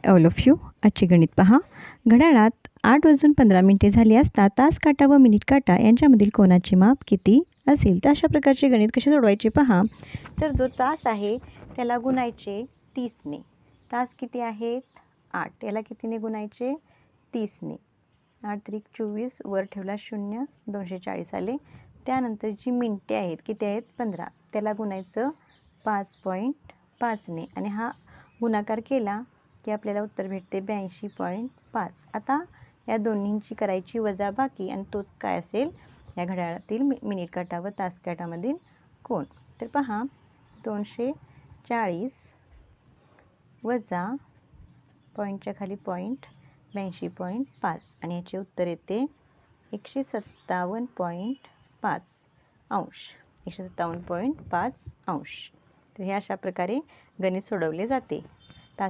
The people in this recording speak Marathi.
All of you. आजचे गणित पहा. घड्याळात 8:15 झाली असता तास काटा व मिनिट काटा यांच्यामधील कोणाचे माप किती असेल? तर अशा प्रकारचे गणित कसे सोडवायचे पहा. तर जो तास आहे त्याला गुणायचे 30ने. तास किती आहेत? 8. याला कितीने गुणायचे? 30ने. 8 त्रिक 24, वर ठेवला 0, 240 आले. त्यानंतर जी मिनिटे आहेत किती आहेत? 15. त्याला गुणायचं 5.5ने आणि हा गुणाकार केला की आपल्याला उत्तर भेटते 82.5. आता या दोन्हींची करायची वजाबाकी आणि तोच काय असेल? या घड्याळातील मिनिट काटा व तास काटामधील कोण. तर पहा, 240 वजा पॉईंटच्या खाली पॉईंट 82.5 आणि याचे उत्तर येते 157.5 अंश. 157.5 अंश. तर हे अशा प्रकारे गणित सोडवले जाते.